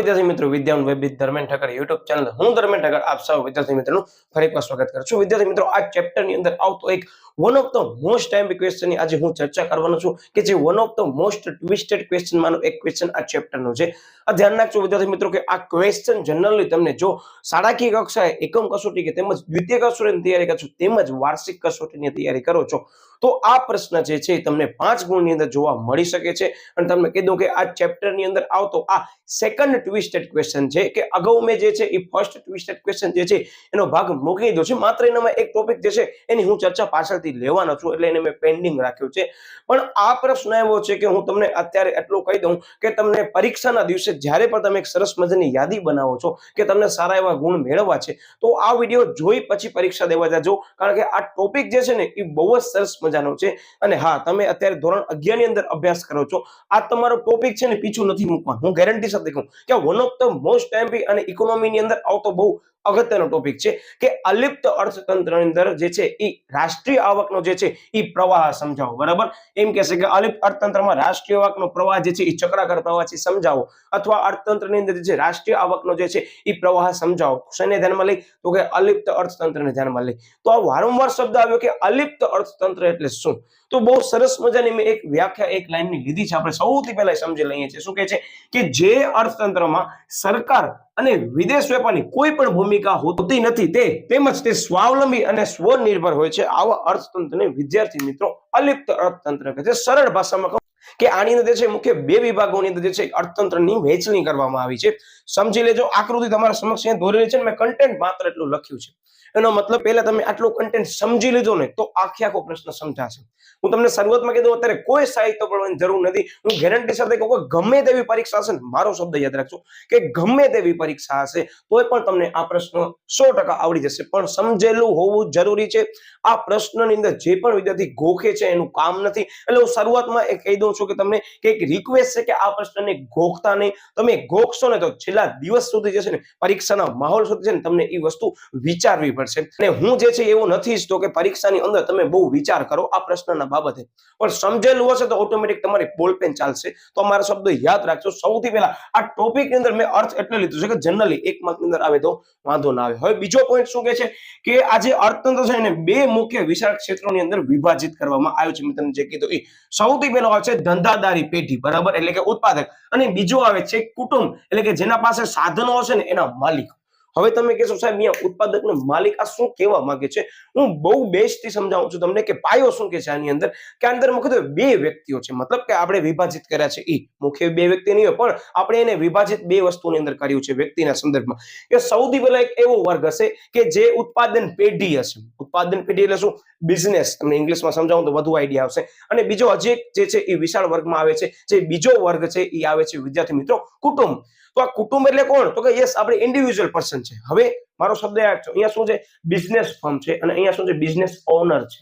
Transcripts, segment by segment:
વિદ્યાર્થી મિત્રો વિદ્યાન વિદ Dharmendra Thakkar YouTube channel હું ધર્મેન્દ્ર ઠક્કર આપ સૌ વિદ્યાર્થી મિત્રોનું ફરી એકવાર સ્વાગત કરું છું। વિદ્યાર્થી મિત્રો આ ચેપ્ટર ની અંદર આવતો એક one of the most time question ની આજે હું ચર્ચા કરવાનો છું કે જે one of the most twisted question માનો એક ક્વેશ્ચન આ ચેપ્ટર નો છે। આ ધ્યાન રાખજો વિદ્યાર્થી મિત્રો કે આ ક્વેશ્ચન જનરલી તમને જો શાળાકીય કક્ષાએ એકમ કસોટી કે તેમજ દ્વિતીય કસોટીની તૈયારી કરો છો તેમજ વાર્ષિક કસોટીની તૈયારી કરો છો તો આ પ્રશ્ન જે છે તમને 5 ગુણની અંદર જોવા મળી શકે છે। અને તમને કીધું કે આ ચેપ્ટર ની અંદર આવતો આ સેકન્ડ ટ્વિસ્ટેડ ક્વેશ્ચન છે કે અગાઉ મેં જે છે એ ફર્સ્ટ ટ્વિસ્ટેડ ક્વેશ્ચન જે છે એનો ભાગ મૂકી દીધો છે, માત્ર એનામાં એક ટોપિક જે છે એની હું ચર્ચા પાછળથી લેવાનો છું એટલે એને મેં પેન્ડિંગ રાખ્યો છે। પણ આ પ્રશ્ન એવો છે કે હું તમને અત્યારે એટલું કહી દઉં કે તમને પરીક્ષાના દિવસે જ્યારે પણ તમે એક સરસ મજાની યાદી બનાવો છો કે તમને સારા એવા ગુણ મેળવવા છે તો આ વિડીયો જોઈ પછી પરીક્ષા દેવા જાજો, કારણ કે આ ટોપિક જે છે ને એ બહુ જ સરસ મજાનો છે। અને હા, તમે અત્યારે ધોરણ 11 ની અંદર અભ્યાસ કરો છો, આ તમારો ટોપિક છે ને પીછું નથી મૂકવાનું, હું ગેરંટી સાથે કહું કે one of the most MP અને ઇકોનોમી ની અંદર આવતો બહુ અગત્યનો ટોપિક છે કે અલિપ્ત અર્થતંત્રની અંદર જે છે એ રાષ્ટ્રીય આવકનો જે છે એ પ્રવાહ સમજાવો। બરાબર, એમ કહેશે કે અલિપ્ત અર્થતંત્રમાં રાષ્ટ્રીય આવકનો પ્રવાહ જે છે એ ચક્રાકાર પ્રવાહ છે સમજાવો, અથવા અર્થતંત્રની અંદર જે રાષ્ટ્રીય આવકનો જે છે એ પ્રવાહ સમજાવો। શેને ધ્યાનમાં લઈ તો કે અલિપ્ત અર્થતંત્રને ધ્યાનમાં લઈ। તો આ વારંવાર શબ્દ આવ્યો કે અલિપ્ત અર્થતંત્ર એટલે શું, તો બહુ સરસ મજાની મેં એક વ્યાખ્યા એક લાઈનની લીધી છે, આપણે સૌથી પહેલા સમજી લઈએ છીએ। શું કહે છે કે જે અર્થતંત્રમાં સરકાર અને વિદેશ વેપારની કોઈ પણ ભૂમિકા હોતી નથી તે તેમજ તે સ્વાવલંબી અને સ્વનિર્ભર હોય છે, આવા અર્થતંત્રને વિદ્યાર્થી મિત્રો અલિપ્ત અર્થતંત્ર કહે છે। સરળ ભાષામાં કહું કે આની અંદર છે મુખ્ય બે વિભાગોની અંદર જે છે અર્થતંત્રની વહેંચણી કરવામાં આવી છે। સમજી લેજો, આકૃતિ તમારા સમક્ષ અહીંયા દોરેલી છે ને મેં કન્ટેન્ટ માત્ર એટલું લખ્યું છે, એનો મતલબ પહેલા તમે આટલું કન્ટેન્ટ સમજી લીધો ને તો આખો પ્રશ્ન સમજાશે। હું તમને શરૂઆતમાં કીધું અત્યારે કોઈ સાહિત્ય પડવાની જરૂર નથી, હું ગેરંટી સાથે કહું કે ગમે તેવી પરીક્ષા હશે ને, મારો શબ્દ યાદ રાખજો કે ગમે તેવી પરીક્ષા હશે તોય પણ તમને આ પ્રશ્ન 100% આવડી જશે, પણ સમજેલું હોવું જરૂરી છે। આ પ્રશ્નની અંદર જે પણ વિદ્યાર્થી ગોખે છે એનું કામ નથી, એટલે હું શરૂઆતમાં એ કહી દઉં છું કે તમને કે એક રિક્વેસ્ટ છે કે આ પ્રશ્નને ગોખતા નહીં, તમે ગોખશો ને તો છેલ્લા દિવસ સુધી જે છે ને પરીક્ષાના માહોલ સુધી છે ને તમને એ વસ્તુ વિચારવી પડશે। અને હું જે છે એવું નથી ઈચ્છતો કે પરીક્ષાની અંદર તમે બહુ વિચાર કરો આ પ્રશ્નના બાબતે, પણ સમજેલું હશે તો ઓટોમેટિક તમારી બોલપેન ચાલશે। તો અમારા શબ્દો યાદ રાખજો। સૌથી પહેલા આ ટોપિકની અંદર મેં અર્થ એટલે લીધું છે કે જનરલી એક માર્કની અંદર આવે તો વાંધો ના આવે। હવે બીજો પોઈન્ટ શું કહે છે કે આ જે અર્થતંત્ર છે એને બે મુખ્ય વિશાળ ક્ષેત્રોની અંદર વિભાજિત કરવામાં આવ્યું છે। મેં તમને જે કીધું એ સૌથી પહેલો આવે છે ધંધાદારી પેઢી, બરાબર, એટલે કે ઉત્પાદક, અને બીજો આવે છે કુટુંબ, એટલે કે જેના પાસે સાધનો હશે ને એના માલિક। હવે તમે કહેશો સાહેબ અહીંયા ઉત્પાદક ને માલિક આ શું કહેવા માંગે છે, હું બહુ બેસ્ટ થી સમજાવું છું તમને કે પાયો શું કે છે આની અંદર, કે અંદર મુખ્યત્વે બે વ્યક્તિઓ છે, મતલબ કે આપણે વિભાજિત કર્યા છે એ મુખ્ય બે વ્યક્તિ નહીં હોય પણ આપણે એને વિભાજિત બે વસ્તુની અંદર કર્યું છે વ્યક્તિના સંદર્ભમાં। કે સૌથી પહેલા એક એવો વર્ગ હશે કે જે ઉત્પાદન પેઢી હશે, ઉત્પાદન પેઢી એટલે શું, બિઝનેસ, તમને ઇંગ્લિશમાં સમજાવું તો વધુ આઈડિયા આવશે। અને બીજો હજી એક જે છે એ વિશાળ વર્ગમાં આવે છે, જે બીજો વર્ગ છે એ આવે છે વિદ્યાર્થી મિત્રો કુટુંબ। તો આ કુટુંબ એટલે કોણ, તો કે યસ આપણે ઇન્ડિવિજ્યુઅલ પર્સન છે। હવે મારો શબ્દ યાદ છે, અહીંયા શું છે બિઝનેસ ફર્મ છે અને અહીંયા શું છે બિઝનેસ ઓનર છે।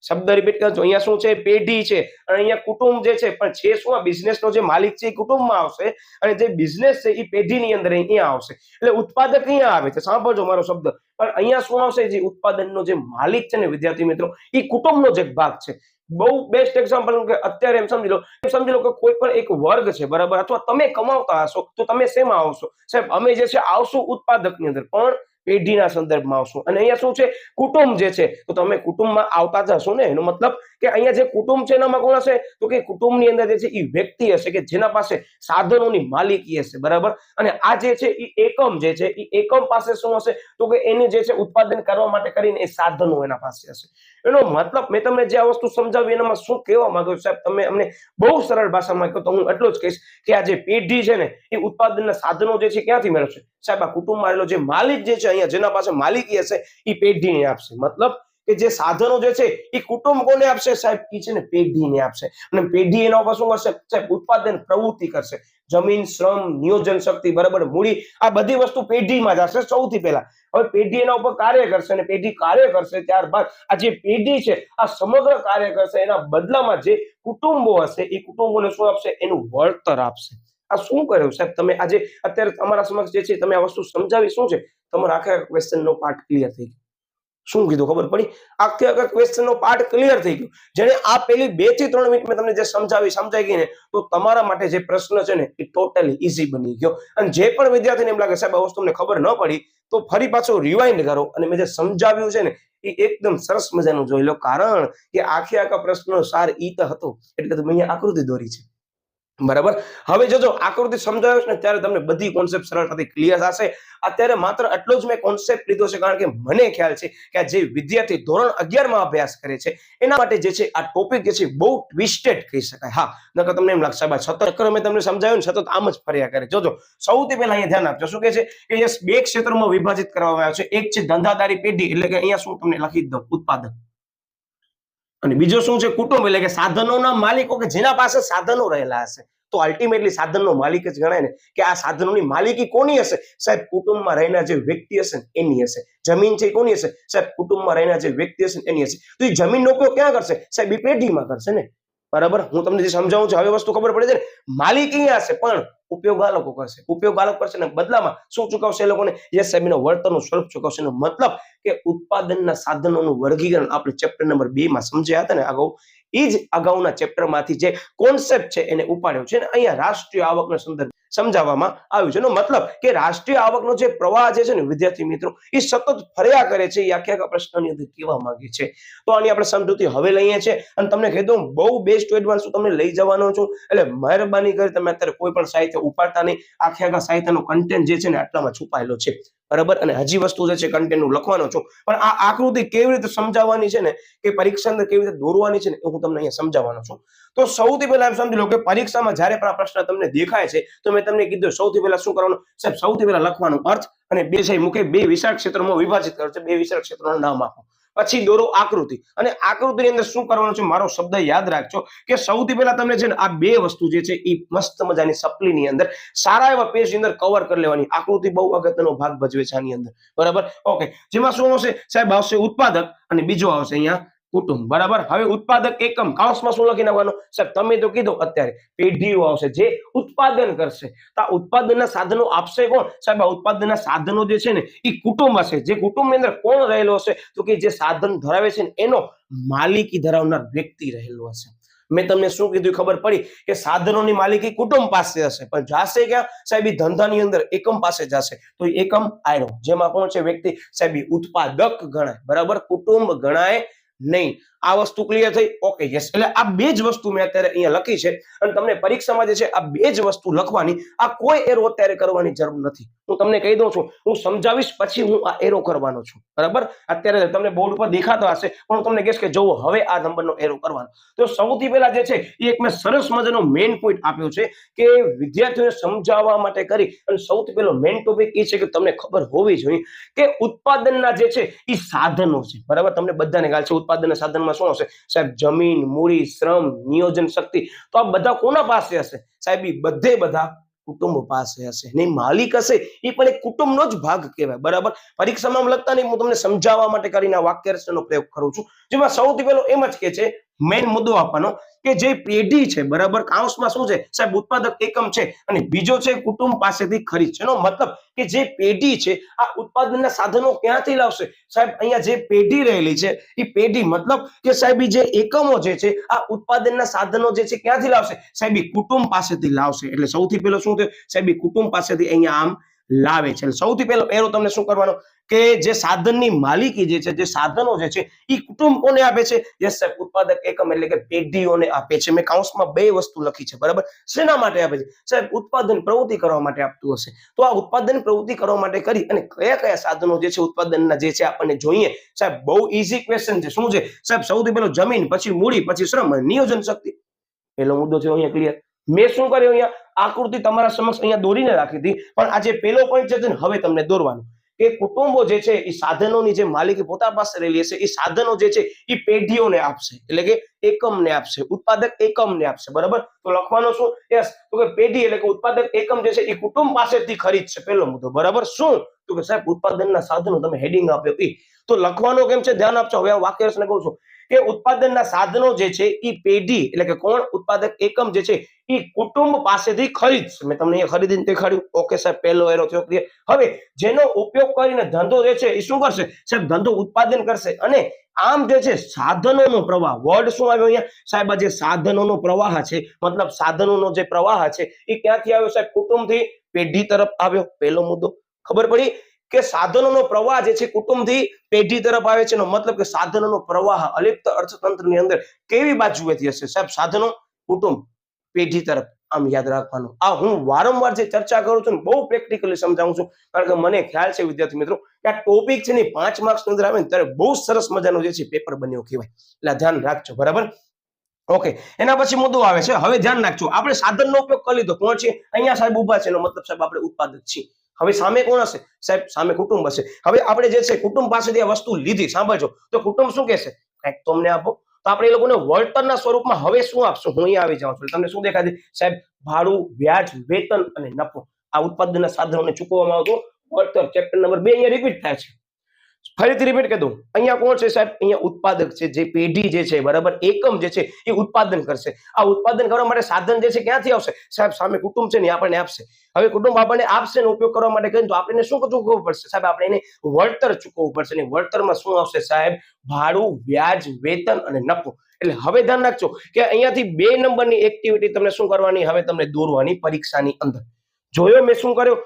શબ્દ રિપીટ કરજો, અહીંયા શું છે પેઢી છે અને અહીંયા કુટુંબ જે છે, પણ છે શું આ બિઝનેસનો જે માલિક છે એ કુટુંબમાં આવશે અને જે બિઝનેસ છે એ પેઢીની અંદર અહીંયા આવશે, એટલે ઉત્પાદક અહીંયા આવે છે, સાંભળજો મારો શબ્દ, પણ અહીંયા શું આવશે જે ઉત્પાદનનો જે માલિક છે ને વિદ્યાર્થી મિત્રો એ કુટુંબનો જ એક ભાગ છે। બહુ બેસ્ટ એક્ઝામ્પલ કે અત્યારે એમ સમજી લો કે કોઈ પણ એક વર્ગ છે, બરાબર, અથવા તમે કમાવતા હશો તો તમે શેમાં આવશો સાહેબ, અમે જે છે આવશું ઉત્પાદકની અંદર પણ પેઢીના સંદર્ભમાં આવશું। અને અહીંયા શું છે કુટુંબ જે છે તો તમે કુટુંબમાં આવતા જ હશો ને, એનો મતલબ કે અહીંયા જે કુટુંબ છે એનામાં કોણ હશે તો કે કુટુંબની અંદર જે છે એ વ્યક્તિ હશે કે જેના પાસે સાધનોની માલિકી હશે, બરાબર, અને આ જે છે એ એકમ જે છે એ એકમ પાસે શું હશે તો કે એની જે છે ઉત્પાદન કરવા માટે કરીને એ સાધનો એના પાસે હશે। એનો મતલબ મેં તમને જે આ વસ્તુ સમજાવી એનામાં શું કહેવા માંગુ સાહેબ, તમે અમને બહુ સરળ ભાષામાં કહો તો હું એટલું જ કહીશ કે આ જે પેઢી છે ને એ ઉત્પાદનના સાધનો જે છે ક્યાંથી મેળવશે સાહેબ, આ કુટુંબમાં રહેલો જે માલિક જે છે અહીંયા જેના પાસે માલિકી હશે એ પેઢીને આપશે। મતલબ કે જે સાધનો જે છે એ કુટુંબ કોને આપશે સાહેબ, એ છે ને પેઢીને આપશે, અને પેઢી એના ઉપર શું કરશે સાહેબ ઉત્પાદન પ્રવૃત્તિ કરશે, જમીન, શ્રમ, નિયોજન શક્તિ, બરાબર, મૂડી, આ બધી વસ્તુ પેઢીમાં જશે સૌથી પહેલા। હવે પેઢી એના ઉપર કાર્ય કરશે અને પેઢી કાર્ય કરશે ત્યારબાદ આ જે પેઢી છે આ સમગ્ર કાર્ય કરશે, એના બદલામાં જે કુટુંબો હશે એ કુટુંબોને શું આપશે એનું વળતર આપશે। આ શું કર્યું સાહેબ તમે આજે અત્યારે તમારા સમક્ષ જે છે તમે આ વસ્તુ સમજાવી શું છે, તમારા આખા ક્વેશ્ચનનો પાર્ટ ક્લિયર થઈ ગયો। શું કીધું ખબર પડી? આખે આખા ક્વેશ્ચન નો પાર્ટ ક્લિયર થઈ ગયો. જેને આ પેલી 2 થી 3 મિનિટ મેં તમને જે સમજાઈ ગઈ ને, તો તમારા માટે જે પ્રશ્ન છે ને એ ટોટલી ઈઝી બની ગયો. અને જે પણ વિદ્યાર્થીને એમ લાગે સાહેબ આ વસ્તુ તમને ખબર ન પડી, તો ફરી પાછો રિવાઇન્ડ કરો અને મેં જે સમજાવ્યું છે ને એ એકદમ સરસ મજાનું જોઈ લો. કારણ કે આખે આખા પ્રશ્નનો સાર ઈ તો હતો એટલે તો મેં અહીંયા આકૃતિ દોરી છે. બરાબર. હવે જોજો આકૃતિ સમજાવ્યો ને ત્યારે તમને બધી કોન્સેપ્ટ સરળતાથી ક્લિયર થશે. અત્યારે માત્ર એટલો જ મેં કોન્સેપ્ટ લીધો છે કારણ કે મને ખ્યાલ છે કે આ જે વિદ્યાર્થી ધોરણ 11 માં અભ્યાસ કરે છે એના માટે જે છે આ ટોપિક જે છે બહુ ટ્વિસ્ટેડ કહી શકાય. હા, નકર તમને એમ લાગશે ભાઈ સતત ચક્ર મેં તમને સમજાવ્યું ને સતત આમ જ ફર્યા કરે. જોજો સૌથી પહેલા અહીંયા ધ્યાન આપજો. શું કહે છે કે યસ 2 ક્ષેત્રોમાં વિભાજિત કરવામાં આવ્યો છે. એક છે ધંધાદારી પેઢી, એટલે કે અહીંયા શું તમને લખી દઉં ઉત્પાદન, અને બીજો શું છે કુટુંબ, એટલે કે સાધનોના માલિકો કે જેના પાસે સાધનો રહેલા હશે. તો અલ્ટિમેટલી સાધનનો માલિક જ ગણાય ને, કે આ સાધનોની માલિકી કોની હશે? સાહેબ કુટુંબમાં રહેનાર જે વ્યક્તિ હશે ને એની હશે. જમીન છે કોની હશે? સાહેબ કુટુંબમાં રહેનાર જે વ્યક્તિ હશે એની હશે. તો એ જમીનનો ઉપયોગ ક્યાં કરશે? સાહેબ એ પેઢીમાં કરશે ને. બરાબર. હું તમને જે સમજાવું છું હવે વસ્તુ ખબર પડે છે ને. માલિક અહીંયા હશે પણ ઉપયોગ આ લોકો કરશે. ઉપયોગ આ લોકો કરશે ને બદલામાં શું ચૂકવશે એ લોકોને? યસ સાહેબ એનો વળતરનું સ્વરૂપ ચૂકવશે. એનો મતલબ કે ઉત્પાદનના સાધનોનું વર્ગીકરણ આપણે ચેપ્ટર નંબર 2 માં સમજ્યા હતા ને અગાઉ, એ જ અગાઉના ચેપ્ટરમાંથી જે કોન્સેપ્ટ છે એને ઉપાડ્યો છે ને અહીંયા રાષ્ટ્રીય આવકનો સંદર્ભ સમજાવવામાં આવ્યું છે. એનો મતલબ કે રાષ્ટ્રીય આવકનો જે પ્રવાહ જે છે ને વિદ્યાર્થી મિત્રો એ સતત ફર્યા કરે છે. એ આખા પ્રશ્નની અંદર કહેવા માંગે છે. તો આની આપણે સમજૂતી હવે લઈએ છીએ અને તમને કહી દઉં બહુ બેસ્ટ એડવાન્સ તમને લઈ જવાનો છું. એટલે મહેરબાની કરી તમે અત્યારે કોઈ પણ સાહિત્ય ઉપાડતા નહીં. આખા સાહિત્યનો કન્ટેન્ટ જે છે ને આટલામાં છુપાયેલો છે. બરાબર. અને હજી વસ્તુ જે છે કન્ટેન્ટનું લખવાનો છું, પણ આ આકૃતિ કેવી રીતે સમજાવવાની છે ને, કે પરીક્ષા અંદર કેવી રીતે દોરવાની છે ને એ હું તમને અહીંયા સમજાવવાનો છું. તો સૌથી પહેલા એમ સમજી લો કે પરીક્ષામાં જ્યારે પણ આ પ્રશ્ન તમને દેખાય છે તો મેં તમને કીધું સૌથી પહેલા શું કરવાનું? સાહેબ સૌથી પહેલા લખવાનો અર્થ અને બે છે મૂકે 2 વિશાળ ક્ષેત્રોમાં વિભાજિત કરો છે. 2 વિશાળ ક્ષેત્રોના નામ આપો. પછી દોરો આકૃતિ, અને આકૃતિની અંદર શું કરવાનું છે મારો શબ્દ યાદ રાખજો કે સૌથી પહેલા તમને છે ને આ 2 વસ્તુ જે છે એ મસ્ત મજાની સપ્લીની અંદર સારા એવા પેજની અંદર કવર કરી લેવાની. આકૃતિ બહુ અગત્યનો ભાગ ભજવે છે આની અંદર. બરાબર. ઓકે. જેમાં શું આવશે? સાહેબ આવશે ઉત્પાદક અને બીજો આવશે અહીંયા કુટુંબ. બરાબર. હવે ઉત્પાદક એકમ કાઉન્સમાં શું લખી નાખવાનું? સાહેબ તમે તો કીધું અત્યારે પેઢીઓ આવશે જે ઉત્પાદન કરશે. તો આ ઉત્પાદનના સાધનો આપશે કોણ? સાહેબ આ ઉત્પાદનના સાધનો જે છે ને એ કુટુંબ હશે. જે કુટુંબની અંદર કોણ રહેલો હશે? તો કે જે સાધન ધરાવે છે ને એનો માલિકી ધરાવનાર વ્યક્તિ રહેલો હશે. મેં તમને શું કીધું ખબર પડી કે સાધનોની માલિકી કુટુંબ પાસે હશે, પણ જાશે ક્યાં? સાહેબ એ ધંધાની અંદર એકમ પાસે જશે. તો એકમ આયરો જેમાં કોણ છે વ્યક્તિ? સાહેબ ઉત્પાદક ગણાય. બરાબર. કુટુંબ ગણાય નહીં. આ વસ્તુ ક્લિયર થઈ? ઓકે. યસ. એટલે આ 2 જ વસ્તુ મેં અત્યારે અહીંયા લખી છે અને તમને પરીક્ષામાં જે છે આ 2 જ વસ્તુ લખવાની. આ કોઈ એરો અત્યારે કરવાની જરૂર નથી. હું તમને કહી દઉં છું, હું સમજાવીશ પછી હું આ એરો કરવાનો છું. બરાબર. અત્યારે તમને બોર્ડ ઉપર દેખાતો હશે પણ હું તમને કહીશ કે જોવો હવે આ નંબરનો એરો કરવાનો. તો સૌથી પહેલા જે છે એ એક મેં સરસ મજાનો મેઇન પોઈન્ટ આપ્યો છે કે વિદ્યાર્થીઓને સમજાવવા માટે કરી અને સૌથી પહેલો મેઇન ટોપિક એ છે કે તમને ખબર હોવી જોઈએ કે ઉત્પાદનના જે છે એ સાધનો છે. બરાબર. તમને બધાને ખ્યાલ છે ઉત્પાદનના સાધનમાં શું હશે? સાહેબ જમીન, મૂડી, શ્રમ, નિયોજન શક્તિ. તો આ બધા કોના પાસે હશે? સાહેબ એ બધા કુટુંબ પાસે હશે. નહીં માલિક હશે એ પણ એક કુટુંબનો જ ભાગ કહેવાય. બરાબર. પરીક્ષામાં લખતા નહીં, હું તમને સમજાવવા માટે કરીને આ વાક્ય રચનાનો પ્રયોગ કરું છું. જેમાં સૌથી પહેલો એમ જ કે છે મેઇન મુદ્દો આપવાનો કે જે પેઢી છે, બરાબર, કાઉન્સમાં શું છે? સાહેબ ઉત્પાદક એકમ છે અને બીજો છે કુટુંબ પાસેથી ખરીદ છે. એનો મતલબ કે જે પેઢી છે આ ઉત્પાદનના સાધનો ક્યાંથી લાવશે? સાહેબ અહીંયા જે પેઢી રહેલી છે એ પેઢી મતલબ કે સાહેબ જે એકમો જે છે આ ઉત્પાદનના સાધનો જે છે ક્યાંથી લાવશે? સાહેબ કુટુંબ પાસેથી લાવશે. એટલે સૌથી પહેલો શું થયું? સાહેબ કુટુંબ પાસેથી અહીંયા આમ લાવે છે. સૌથી પહેલો એરો તમને શું કરવાનો કે જે સાધનની માલિકી જે છે, જે સાધનો જે છે એ કુટુંબ કોને આપે છે? યસ સાહેબ ઉત્પાદક એકમ એટલે કે પેઢીઓને આપે છે. મેં કાઉન્સમાં 2 વસ્તુ લખી છે. બરાબર. શેના માટે આપે છે? સાહેબ ઉત્પાદન પ્રવૃત્તિ કરવા માટે આપતું હશે. તો આ ઉત્પાદન પ્રવૃત્તિ કરવા માટે કરી અને કયા કયા સાધનો જે છે ઉત્પાદનના જે છે આપણને જોઈએ? સાહેબ બહુ ઈઝી ક્વેશ્ચન છે. શું છે? સાહેબ સૌથી પહેલો જમીન, પછી મૂડી, પછી શ્રમ, નિયોજન શક્તિ. પહેલો મુદ્દો છે અહીંયા ક્લિયર. મેં શું કર્યું? અહીંયા આકૃતિ તમારા સમક્ષ અહીંયા દોરીને રાખી હતી, પણ આ જે પહેલો પોઈન્ટ છે ને હવે તમને દોરવાનું કે કુટુંબો જે છે એ સાધનોની જે માલિકી પોતા પાસે રહેલી હશે એ સાધનો જે છે એ પેઢીઓને આપશે. એટલે કે એકમને આપશે. ઉત્પાદક એકમને આપશે. બરાબર. તો લખવાનો શું? યસ. તો કે પેઢી એટલે કે ઉત્પાદક એકમ જે છે એ કુટુંબ પાસેથી ખરીદશે. પહેલો મુદ્દો. બરાબર. શું? તો કે સાહેબ ઉત્પાદનના સાધનો તમે હેડિંગ આપ્યો એ તો લખવાનો કેમ છે? ધ્યાન આપજો. હવે વાક્ય રચના કહું છું કે ઉત્પાદનના સાધનો જે છે એ પેઢી એટલે કે કોણ ઉત્પાદક એકમ જે છે એ કુટુંબ પાસેથી ખરીદશે. મેં તમને અહીંયા ખરીદીને દેખાડ્યું. ઓકે સાહેબ, પહેલો એરો થયો ક્લિયર. હવે જેનો ઉપયોગ કરીને ધંધો જે છે એ શું કરશે સાહેબ? ધંધો ઉત્પાદન કરશે. અને આમ જે છે સાધનોનો પ્રવાહ, વર્ડ શું આવ્યો અહીંયા સાહેબ? આ જે સાધનોનો પ્રવાહ છે, મતલબ સાધનોનો જે પ્રવાહ છે એ ક્યાંથી આવ્યો સાહેબ? કુટુંબથી પેઢી તરફ આવ્યો. પહેલો મુદ્દો ખબર પડી કે સાધનોનો પ્રવાહ જે છે કુટુંબથી પેઢી તરફ આવે છે. એનો મતલબ કે સાધનોનો પ્રવાહ અલિપ્ત અર્થતંત્રની અંદર કેવી બાજુએથી હશે સાહેબ? સાધનો, કુટુંબ, પેઢી તરફ. આમ યાદ રાખવાનું. આ હું વારંવાર જે ચર્ચા કરું છું બહુ પ્રેક્ટિકલી સમજાવું છું, કારણ કે મને ખ્યાલ છે વિદ્યાર્થી મિત્રો કે આ ટોપિક છે ને 5 માર્ક્સ ની અંદર આવે ને ત્યારે બહુ સરસ મજાનું જે છે પેપર બન્યું કહેવાય. એટલે ધ્યાન રાખજો. બરાબર? ઓકે, એના પછી મુદ્દો આવે છે. હવે ધ્યાન રાખજો, આપણે સાધનનો ઉપયોગ કરી લીધો. કોણ છે અહીંયા સાહેબ? ઉભા છે. એનો મતલબ સાહેબ આપણે ઉત્પાદક છીએ. હવે સામે કોણ હશે સાહેબ? સામે કુટુંબ હશે. હવે આપણે જે છે કુટુંબ પાસેથી આ વસ્તુ લીધી, સાંભળજો, તો કુટુંબ શું કહેશે? કંઈક તો અમને આપો. તો આપણે એ લોકોને વળતરના સ્વરૂપમાં હવે શું આપશું? હું અહીંયા આવી જાઉં છું. તમને શું દેખાય છે સાહેબ? ભાડું, વ્યાજ, વેતન અને નફો. આ ઉત્પાદનના સાધનોને ચૂકવવામાં આવતું વળતર. ચેપ્ટર નંબર 2 અહીંયા રિપીટ થાય છે. ફરીથી રિપીટ કરી દઉં. અહીંયા કોણ છે સાહેબ? અહીંયા ઉત્પાદક છે. જે પેઢી જે છે, બરાબર, એકમ જે છે એ ઉત્પાદન કરશે. આ ઉત્પાદન કરવા માટે સાધન જે છે ક્યાંથી આવશે સાહેબ? સામે કુટુંબ છે ને આપણને આપશે. હવે કુટુંબ આપણને આપશે ને ઉપયોગ કરવા માટે કહીએ તો આપણે શું ચૂકવવું પડશે સાહેબ? આપણે એને વળતર ચૂકવવું પડશે. અને વળતરમાં શું આવશે સાહેબ? ભાડું, વ્યાજ, વેતન અને નફો. એટલે હવે ધ્યાન રાખજો કે અહીંયાથી 2 નંબરની એક્ટિવિટી તમને શું કરવાની? હવે તમને દોરવાની પરીક્ષાની અંદર. જોયો મેં શું કર્યો?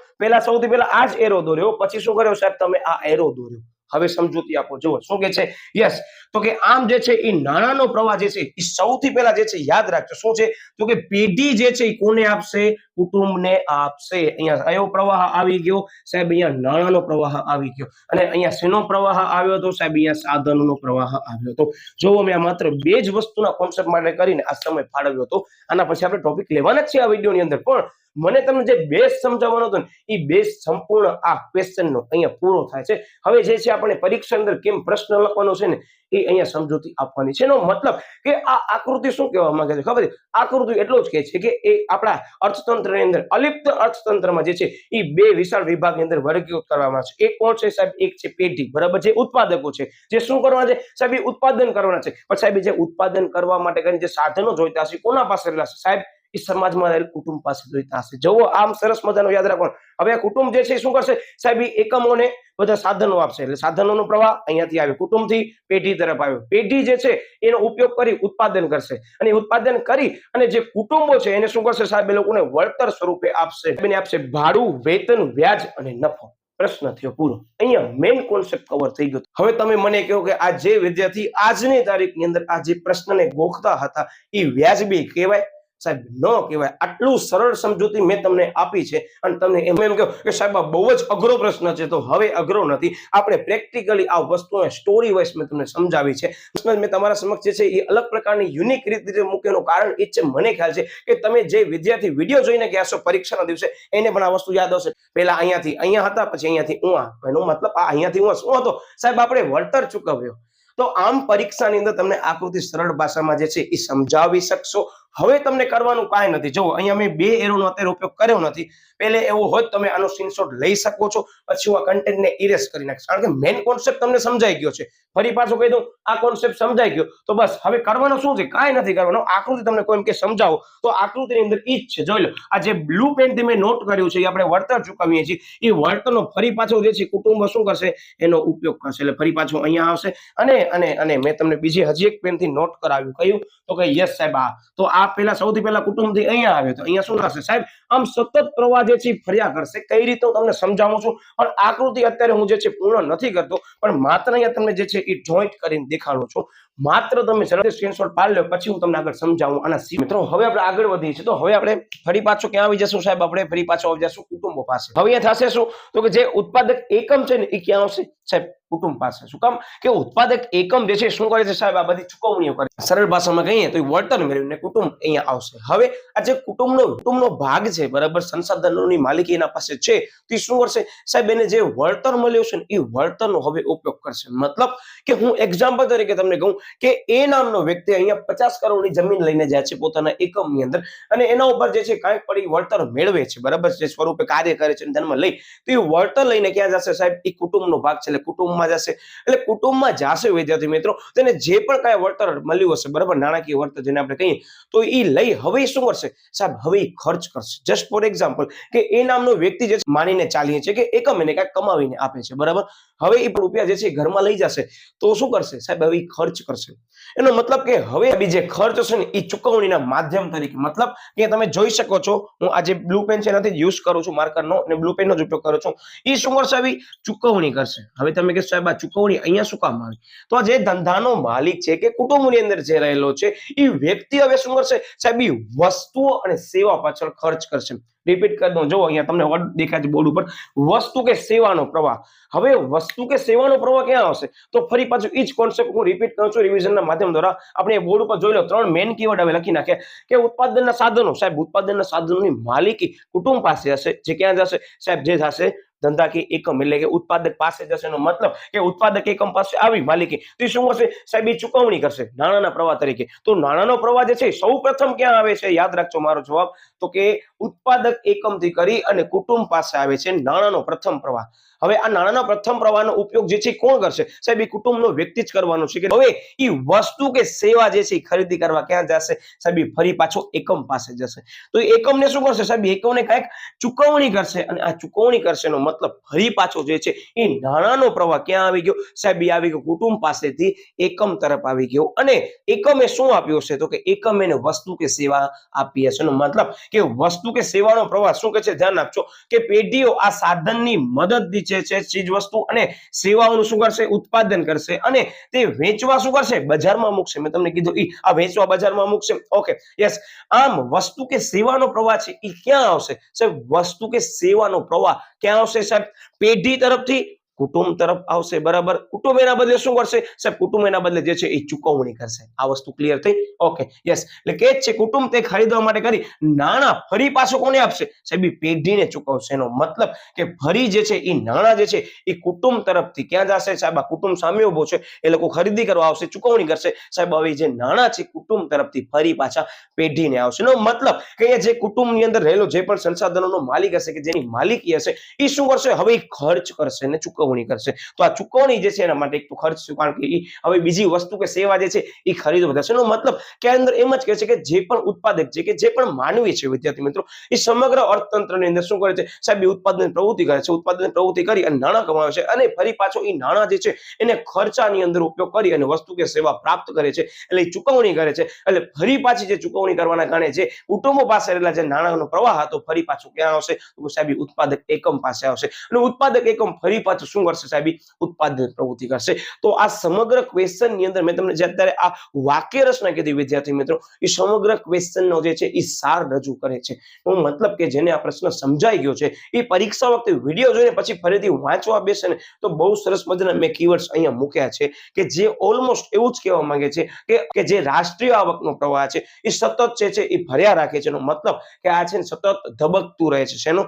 સૌથી પહેલા આ જ એરો દોર્યો, પછી શું કર્યો સાહેબ? તમે આ એરો દોર્યો. હવે સમજૂતી આપો. જુઓ શું કે છે. યસ, તો કે આમ જે છે એ નાણાંનો પ્રવાહ જે છે એ સૌથી પહેલા જે છે યાદ રાખજો શું છે? તો કે પેઢી જે છે એ કોને આપશે? કુટુંબને આપશે. અહીંયા કયો પ્રવાહ આવી ગયો સાહેબ? અહીંયા નાણાંનો પ્રવાહ આવી ગયો. અને અહીંયા શેનો પ્રવાહ આવ્યો હતો સાહેબ? અહીંયા સાધનોનો પ્રવાહ આવ્યો હતો. જોવો, મેં માત્ર 2 જ વસ્તુના કોન્સેપ્ટ માટે કરીને આ સમય ફાળવ્યો હતો. આના પછી આપણે ટોપિક લેવાના જ છે આ વિડીયોની અંદર, પણ મને તમને જે બેઝ સમજાવવાનો હતો ને એ બેઝ સંપૂર્ણ આ ક્વેશ્ચનનો અહીંયા પૂરો થાય છે. હવે જે છે આપણે પરીક્ષા અંદર કેમ પ્રશ્ન લખવાનો છે ને એ અહીંયા સમજૂતી આપવાની છે. એનો મતલબ કે આ આકૃતિ શું કહેવા માંગે છે ખબર છે? આકૃતિ એટલો જ કહે છે કે એ આપણા અર્થતંત્રની અંદર, અલિપ્ત અર્થતંત્રમાં જે છે એ 2 વિશાળ વિભાગની અંદર વર્ગીકૃત કરવામાં છે. એક કોણ છે સાહેબ? એક છે પેઢી, બરાબર, જે ઉત્પાદકો છે, જે શું કરવાના છે સાહેબ? એ ઉત્પાદન કરવાના છે. પણ સાહેબ જે ઉત્પાદન કરવા માટે કરીને જે સાધનો જોઈતા હશે કોના પાસે રહેલા છે સાહેબ? એ સમાજમાં રહેલ કુટુંબ પાસે જોઈતા હશે. જુઓ, આમ સરસ મજાનું યાદ રાખવાનું. હવે આ કુટુંબ જે છે શું કરશે સાહેબ? એ એકમોને બધા સાધનો આપશે. એટલે સાધનોનો પ્રવાહ અહીંયાથી આવ્યો, કુટુંબથી પેઢી તરફ આવ્યો. પેઢી જે છે એનો ઉપયોગ કરી ઉત્પાદન કરશે. અને ઉત્પાદન કરી અને જે કુટુંબો છે એને શું કરશે સાહેબ? એ લોકોને વળતર સ્વરૂપે આપશે. એને આપશે ભાડું, વેતન, વ્યાજ અને નફો. પ્રશ્ન થયો પૂરો. અહીંયા મેઇન કોન્સેપ્ટ કવર થઈ ગયો. હવે તમે મને કહો કે આ જે વિદ્યાર્થી આજની તારીખની અંદર આ જે પ્રશ્નને ગોખતા હતા એ વ્યાજબી કહેવાય સાહેબ? ન કહેવાય. આટલું સરળ સમજૂતી મેં તમને આપી છે અને તમને એમ કહો કે સાહેબ આ બહુ જ અઘરો પ્રશ્ન છે, તો હવે અઘરો નથી. આપણે પ્રેક્ટિકલી આ વસ્તુને સ્ટોરી વાઇઝ મેં તમને સમજાવી છે. મેં તમારા સમક્ષ જે છે એ અલગ પ્રકારની યુનિક રીતે મૂકેલું કારણ એ છે, મને ખ્યાલ છે કે તમે જે વિદ્યાર્થી વિડીયો જોઈને ગયા છો પરીક્ષાના દિવસે એને પણ આ વસ્તુ યાદ હશે. પહેલા અહીંયાથી અહીંયા હતા, પછી અહીંયાથી ઉઆ. એનો મતલબ આ અહીંયાથી ઉઆ શું હતો સાહેબ? આપણે વળતર ચૂકવ્યો. તો આમ પરીક્ષાની અંદર તમને આકૃતિ સરળ ભાષામાં જે છે એ સમજાવી શકશો. હવે તમને કરવાનું કાંઈ નથી. જુઓ, અહીંયા મેં 2 એરોનો અત્યારે ઉપયોગ કર્યો નથી. પહેલે એવું હોય તમે આનો સ્ક્રીનશોટ લઈ શકો છો, પછી હું આ કન્ટેન્ટને ઇરેઝ કરી નાખીશ, કારણ કે મેઇન કોન્સેપ્ટ તમને સમજાઈ ગયો છે. ફરી પાછું કહી દઉં, આ કોન્સેપ્ટ સમજાઈ ગયો તો બસ હવે કરવાનું શું છે? કાંઈ નથી કરવાનું. આકૃતિ તમને કોઈ એમ કે સમજાવો તો આકૃતિની અંદર ઈ જ છે. જોઈ લો, આ જે બ્લુ પેનથી મેં નોટ કર્યું છે એ આપણે વળતર ચૂકવીએ છીએ. એ વળતરનો ફરી પાછો જે છે કુટુંબ શું કરશે? એનો ઉપયોગ કરશે. એટલે ફરી પાછું અહીંયા આવશે. અને મેં તમને બીજી હજી એક પેનથી નોટ કરાવ્યું. કયું? તો કે યસ સાહેબ આ. તો આ પહેલા સૌથી પહેલા કુટુંબથી અહીંયા આવ્યો તો અહીંયા શું થશે સાહેબ? આમ સતત પ્રવાહ જે છે ફર્યા કરશે. કઈ રીતે હું તમને સમજાવું છું, પણ આકૃતિ અત્યારે હું જે છે પૂર્ણ નથી કરતો, પણ માત્ર અહીંયા તમને જે છે એ જોઈન્ટ કરીને દેખાડું છું. માત્ર તમે ઝડપથી સ્ક્રીનશોટ પાડી લો, પછી હું તમને આગળ સમજાવું. આના મિત્રો હવે આપણે આગળ વધીએ છીએ. તો હવે આપણે ફરી પાછું ક્યાં આવી જશું સાહેબ? આપણે ફરી પાછો આવી જશું કુટુંબો પાસે. હવે અહીંયા થશે શું? તો કે જે ઉત્પાદક એકમ છે ને એ ક્યાં આવશે સાહેબ? કુટુંબ પાસે. શું કામ? કે ઉત્પાદક એકમ જે છે શું કરે છે સાહેબ? આ બધી ચૂકવણીઓ કરે. સરળ ભાષામાં કહીએ તો વળતર મેળવીને કુટુંબ અહીંયા આવશે. હવે આ જે કુટુંબનો ભાગ છે, બરાબર, સંસાધનોની માલિકી એના પાસે છે, તે શું કરશે સાહેબ? એને જે વળતર મળ્યું છે ને એ વળતરનો હવે ઉપયોગ કરશે. મતલબ કે હું એક્ઝામ્પલ તરીકે તમને કહું કે એ નામનો વ્યક્તિ અહીંયા 50 કરોડની જમીન લઈને જાય છે પોતાના એકમની અંદર, અને એના ઉપર જે છે કાંઈક પડી વળતર મેળવે છે, બરાબર, જે સ્વરૂપે કાર્ય કરે છે ધર્મ લઈ, તો એ વળતર લઈને ક્યાં જશે સાહેબ? એ કુટુંબનો ભાગ છે. એટલે કુટુંબમાં કુટુંબમાં જશે, એટલે કુટુંબમાં જશે વિદ્યાર્થી મિત્રો, તેને જે પણ કાંઈ વળતર મળ્યું હશે, બરાબર, નાણાકીય વળતર જેને આપણે કહીએ, તો એ લઈ હવે શું કરશે સાહેબ, હવે ખર્ચ કરશે. જસ્ટ ફોર એક્ઝામ્પલ કે એ નામનો વ્યક્તિ જે માનીને ચાલીએ છે કે એક મહિને કાંઈક કમાવીને આપે છે, બરાબર, હવે એ રૂપિયા જે છે ઘરમાં લઈ જશે તો શું કરશે સાહેબ, હવે ખર્ચ કરશે. એનો મતલબ કે હવે જે ખર્ચ છે ને એ ચૂકવણીના માધ્યમ તરીકે, મતલબ કે તમે જોઈ શકો છો હું આજે બ્લુ પેન છે એનાથી યુઝ કરું છું, માર્કરનો, અને બ્લુ પેનનો જ ઉપયોગ કરું છું. એ શું કરશે, આવી ચૂકવણી કરશે. હવે તમે કહેશો સાહેબ આ ચૂકવણી અહીંયા શું કામ આવી, તો આ જે ધંધાનો માલિક છે કે કુટુંબની અંદર જે રહેલો છે એ વ્યક્તિ હવે શું કરશે સાહેબ, એ વસ્તુઓ અને સેવા પાછળ ખર્ચ કરશે. રિપીટ કરી દઉં, જો અહીંયા તમને વર્ડ દેખાય છે બોર્ડ ઉપર, વસ્તુ કે સેવાનો પ્રવાહ. હવે વસ્તુ કે સેવાનો પ્રવાહ ક્યાં આવશે, તો ફરી પાછું એ જ કોન્સેપ્ટ હું રિપીટ કરું છું રિવિઝનના માધ્યમ દ્વારા. આપણે બોર્ડ ઉપર જોઈ લો, 3 મેઇન કીવર્ડ હવે લખી નાખે કે ઉત્પાદનના સાધનો, સાહેબ ઉત્પાદનના સાધનોની માલિકી કુટુંબ પાસે હશે. જે ક્યાં જશે સાહેબ, જે થશે ધંધાકીય એકમ, એટલે કે ઉત્પાદક પાસે જશે. એનો મતલબ કે ઉત્પાદક એકમ પાસે આવી માલિકી, તો શું કરશે સાહેબ, એ ચૂકવણી કરશે નાણાંના પ્રવાહ તરીકે. તો નાણાંનો પ્રવાહ જે છે સૌ પ્રથમ ક્યાં આવે છે, યાદ રાખજો મારો જવાબ, તો કે ઉત્પાદક એકમથી કરી અને કુટુંબ પાસે આવે છે નાણાંનો પ્રથમ પ્રવાહ. હવે આ નાણાંના પ્રથમ પ્રવાહનો ઉપયોગ જે છે કોણ કરશે સાહેબ, એ કુટુંબનો વ્યક્તિ જ કરવાનો છે. કે હવે એ વસ્તુ કે સેવા જે છે ખરીદી કરવા ક્યાં જશે સાહેબ, એ ફરી પાછો એકમ પાસે જશે. તો એકમને શું કરશે સાહેબ, એકમને કઈક ચૂકવણી કરશે, અને આ ચૂકવણી કરશે નો મતલબ ફરી પાછો જે છે એ નાણાંનો પ્રવાહ ક્યાં આવી ગયો સાહેબ, એ આવી ગયો કુટુંબ પાસેથી એકમ તરફ આવી ગયો. અને એકમે શું આપ્યો છે, તો કે એકમ એને વસ્તુ કે સેવા આપી હશે. એનો મતલબ કે વસ્તુ કે સેવાનો પ્રવાહ શું કે છે, ધ્યાન આપજો કે પેઢીઓ આ સાધનની મદદથી છે ચીજ વસ્તુ અને સેવાઓનું શું કરશે, ઉત્પાદન કરશે, અને તે વેચવા શું કરશે, બજારમાં મૂકશે. મેં તમને કીધું આ વેચવા બજારમાં મૂકશે. Okay, yes. આમ વસ્તુ કે સેવાનો પ્રવાહ છે એ ક્યાં આવશે સાહેબ, વસ્તુ કે સેવાનો પ્રવાહ ક્યાં આવશે સાહેબ, પેઢી તરફથી કુટુંબ તરફ આવશે, બરાબર. કુટુંબ એના બદલે શું કરશે સાહેબ, કુટુંબ એના બદલે જે છે એ ચૂકવણી કરશે. આ વસ્તુ ક્લિયર થઈ? Okay, yes. એટલે કે છે કુટુંબ તે ખરીદવા માટે કરી નાણાં ફરી પાછો કોને આપશે સાહેબ, એ પેઢીને ચૂકવશે. એનો મતલબ કે ફરી જે છે એ નાણાં જે છે એ કુટુંબ તરફથી ક્યાં જશે સાહેબ, આ કુટુંબ સામે ઉભો છે, એ લોકો ખરીદી કરવા આવશે, ચૂકવણી કરશે સાહેબ. હવે જે નાણાં છે કુટુંબ તરફથી ફરી પાછા પેઢીને આવશે. એનો મતલબ કે જે કુટુંબની અંદર રહેલો જે પણ સંસાધનોનો માલિક હશે, કે જેની માલિકી હશે, એ શું કરશે, હવે ખર્ચ કરશે અને ચૂકવણી કરશે. તો આ ચૂકવણી જે છે એના માટે એક તો ખર્ચ છે, કારણ કે હવે બીજી વસ્તુ કે સેવા જે છે એ ખરીદવા થશે. એનો મતલબ કે અંદર એમ જ કહે છે કે જે પણ ઉત્પાદક છે, કે જે પણ માનવી છે વિદ્યાર્થી મિત્રો, એ સમગ્ર અર્થતંત્રની અંદર શું કરે છે સાહેબ, એ ઉત્પાદન પ્રવૃત્તિ કરે છે, ઉત્પાદન પ્રવૃત્તિ કરી અને નાણાં કમાવે છે, અને ફરી પાછો એ નાણાં જે છે એને ખર્ચાની અંદર ઉપયોગ કરી અને વસ્તુ કે સેવા પ્રાપ્ત કરે છે, એટલે ચૂકવણી કરે છે. એટલે ફરી પાછી જે ચૂકવણી કરવાના કારણે જે કુટુંબો પાસે રહેલા જે નાણાંનો પ્રવાહ હતો ફરી પાછું ક્યાં આવશે, તો સાહેબ ઉત્પાદક એકમ પાસે આવશે. અને ઉત્પાદક એકમ ફરી પાછું શું કરશે સાહેબ, ઉત્પાદન પ્રવૃત્તિ કરશે. તો આ સમગ્ર ક્વેશ્ચન ની અંદર મેં તમને જે અત્યારે આ વાક્ય રચના કીધી વિદ્યાર્થી મિત્રો, એ સમગ્ર ક્વેશ્ચન નો જે છે એ સાર રજૂ કરે છે. મતલબ કે જેને આ પ્રશ્ન સમજાઈ ગયો છે એ પરીક્ષા વખતે વિડીયો જોઈને પછી ફરીથી વાંચવા બેસે ને તો બહુ સરસ મજાના મેં કીવર્ડ્સ અહીંયા મૂક્યા છે કે જે ઓલમોસ્ટ એવું જ કહેવા માંગે છે કે જે રાષ્ટ્રીય આવકનો પ્રવાહ છે એ સતત છે એ ભર્યા રાખે છે. એનો મતલબ કે આ છે સતત ધબકતું રહે છે. શેનું?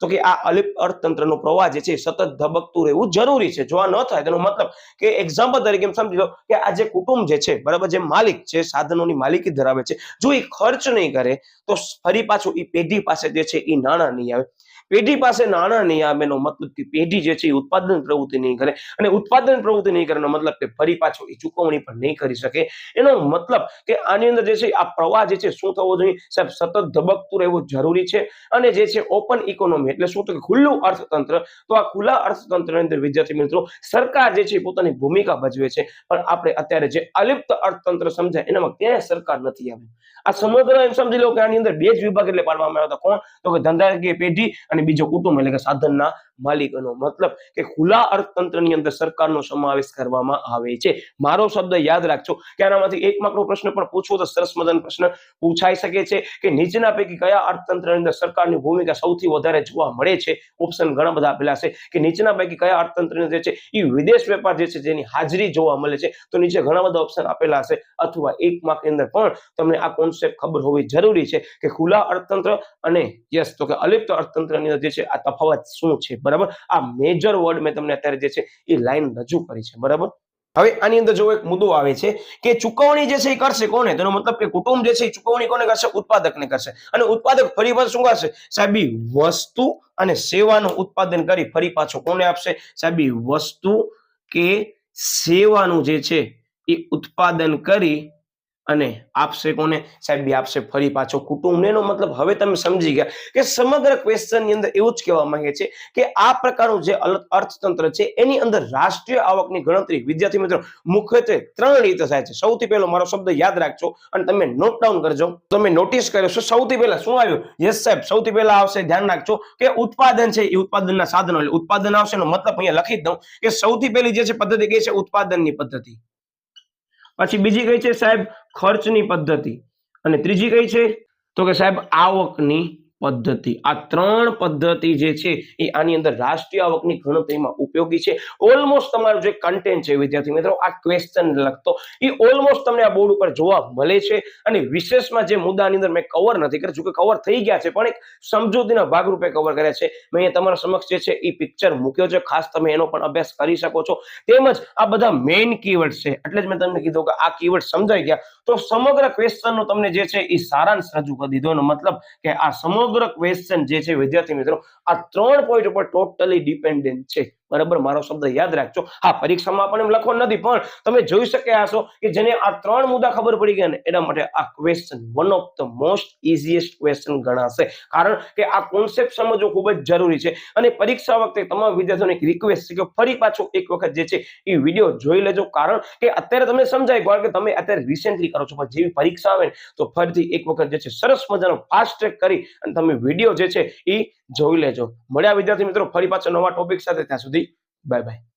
તો કે આ અલિપ્ત અર્થતંત્રનો પ્રવાહ જે છે સતત ધબકતું રહેવું જરૂરી છે. જો આ ન થાય તેનો મતલબ કે એક્ઝામ્પલ તરીકે સમજી લો કે આ જે કુટુંબ જે છે, બરાબર, જે માલિક છે, સાધનોની માલિકી ધરાવે છે, જો એ ખર્ચ નહીં કરે તો ફરી પાછું એ પેઢી પાસે જે છે એ નાણાં નહીં આવે. પેઢી પાસે નાણાં નહીં આવે એનો મતલબ કે પેઢી જે છે એ ઉત્પાદન પ્રવૃત્તિ નહીં કરે, અને ઉત્પાદન પ્રવૃત્તિ નહીં કરે એનો મતલબ કે ફરી પાછો એ ચૂકવણી પણ નહીં કરી શકે. એનો મતલબ કે આની અંદર જે છે આ પ્રવાહ જે છે શું થવો જોઈએ સાહેબ, સતત ધબકતું રહેવું જરૂરી છે. અને જે છે ઓપન ઇકોનોમી એટલે શું, તો કે ખુલ્લું અર્થતંત્ર. તો આ ખુલ્લા અર્થતંત્રની અંદર વિદ્યાર્થી મિત્રો સરકાર જે છે પોતાની ભૂમિકા ભજવે છે, પણ આપણે અત્યારે જે અલિપ્ત અર્થતંત્ર સમજાય એનામાં ક્યાંય સરકાર નથી આવી. આ સમગ્ર એમ સમજી લો કે આની અંદર બે જ વિભાગ એટલે પાડવામાં આવ્યા હતા. કોણ? તો કે ધંધાકીય પેઢી અને બીજો કુટુંબ એટલે કે સાધનના માલિકોનો. મતલબ કે ખુલ્લા અર્થતંત્રની અંદર સરકારનો સમાવેશ કરવામાં આવે છે. મારો શબ્દ યાદ રાખજો કે આનામાંથી એક માર્કનો પ્રશ્ન પણ પૂછવો તો સરસ મજાનો પ્રશ્ન પૂછાઈ શકે છે કે નીચેના પૈકી કયા અર્થતંત્રની અંદર સરકારની ભૂમિકા સૌથી વધારે જોવા મળે છે. ઓપ્શન ઘણા બધા આપેલા છે કે નીચેના પૈકી કયા અર્થતંત્રની જે છે એ વિદેશ વેપાર જે છે જેની હાજરી જોવા મળે છે. તો નીચે ઘણા બધા ઓપ્શન આપેલા હશે, અથવા એક માર્કની અંદર પણ તમને આ કોન્સેપ્ટ ખબર હોવી જરૂરી છે કે ખુલ્લા અર્થતંત્ર અને યસ તો કે અલિપ્ત અર્થતંત્રની અંદર જે છે આ તફાવત શું છે. બરાબર, આ મેજર વર્ડ મેં તમને અત્યારે જે છે એ લાઈન રજૂ કરી છે. બરાબર, હવે આની અંદર જો એક મુદ્દો આવે છે કે ચૂકવણી જે છે એ કરશે કોને, તેનો મતલબ કે કુટુંબ જે છે એ ચૂકવણી કોને કરશે, ઉત્પાદકને કરશે. અને ઉત્પાદક ફરી પાછું શું કરશે સાહેબ, વસ્તુ અને સેવાનું ઉત્પાદન કરી ફરી પાછો કોને આપશે સાહેબ, વસ્તુ કે સેવાનું જે છે એ ઉત્પાદન કરી અને આપશે કોને? સાહેબ બી આપશે ફરી પાછો કુટુંબને. એનો મતલબ હવે તમે સમજી ગયા કે સમગ્ર ક્વેશ્ચન ની અંદર એવું જ કહેવા માંગે છે કે આ પ્રકારનું જે અર્થતંત્ર છે એની અંદર રાષ્ટ્રીય આવકની ગણતરી વિદ્યાર્થી મિત્રો મુખ્યત્વે 3 રીતે થાય છે. સૌથી પહેલો મારો શબ્દ યાદ રાખજો અને તમે નોટ ડાઉન કરજો. તમે નોટિસ કર્યો છો સૌથી પહેલા શું આવ્યું? યસ સાહેબ, સૌથી પહેલા આવશે, ધ્યાન રાખજો, કે ઉત્પાદન છે એ ઉત્પાદનના સાધનો. એટલે ઉત્પાદન આવશે એનો મતલબ અહીંયા લખી જ દઉં કે સૌથી પહેલી જે છે પદ્ધતિ કઈ છે? ઉત્પાદનની પદ્ધતિ. પછી બીજી કઈ છે સાહેબ? ખર્ચની પદ્ધતિ. અને ત્રીજી કઈ છે? તો કે સાહેબ આવકની પદ્ધતિ. આ 3 પદ્ધતિ જે છે એ આની અંદર રાષ્ટ્રીય આવકની ગણતરીમાં ઉપયોગી છે. ઓલમોસ્ટ તમારું જે કન્ટેન્ટ છે વિદ્યાર્થી મિત્રો આ ક્વેશ્ચન લગતો એ ઓલમોસ્ટ તમને આ બોર્ડ ઉપર જોવા મળે છે. અને વિશેષમાં જે મુદ્દાની અંદર મેં કવર નથી કર્યા, જોકે કવર થઈ ગયા છે પણ એક સમજૂતીના ભાગરૂપે કવર કર્યા છે. મેં અહીંયા તમારા સમક્ષ જે છે એ પિક્ચર મૂક્યો છે, ખાસ તમે એનો પણ અભ્યાસ કરી શકો છો. તેમજ આ બધા મેઇન કીવર્ડ છે એટલે જ મેં તમને કીધું કે આ કીવર્ડ સમજાઈ ગયા તો સમગ્ર ક્વેશ્ચનનો તમને જે છે એ સારાંશ રજૂ કરી દીધો. એનો મતલબ કે આ સમગ્ર ક્વેશ્ચન જે છે વિદ્યાર્થી મિત્રો આ 3 પોઈન્ટ ઉપર ટોટલી ડિપેન્ડન્ટ છે. બરાબર, મારો શબ્દ યાદ રાખજો. હા, પરીક્ષામાં પણ એમ લખવાનું નથી પણ તમે જોઈ શક્યા હશો કે જેને આ 3 મુદ્દા ખબર પડી ગયા ને એના માટે આ question one of the most easiest question ગણાશે. કારણ કે આ કોન્સેપ્ટ સમજવો ખૂબ જ જરૂરી છે. અને પરીક્ષા વખતે તમામ વિદ્યાર્થીઓને એક રિક્વેસ્ટ છે કે ફરી પાછો એક વખત જે છે એ વિડીયો જોઈ લેજો. કારણ કે અત્યારે તમને સમજાય કારણ કે તમે અત્યારે રિસેન્ટલી કરો છો પણ જેવી પરીક્ષા આવે ને તો ફરીથી એક વખત જે છે સરસ મજાનો ફાસ્ટ ટ્રેક કરી અને તમે વિડીયો જે છે એ જોઈ લેજો. મળ્યા વિદ્યાર્થી મિત્રો ફરી પાછો નવા ટોપિક સાથે. ત્યાં સુધી બાય બાય.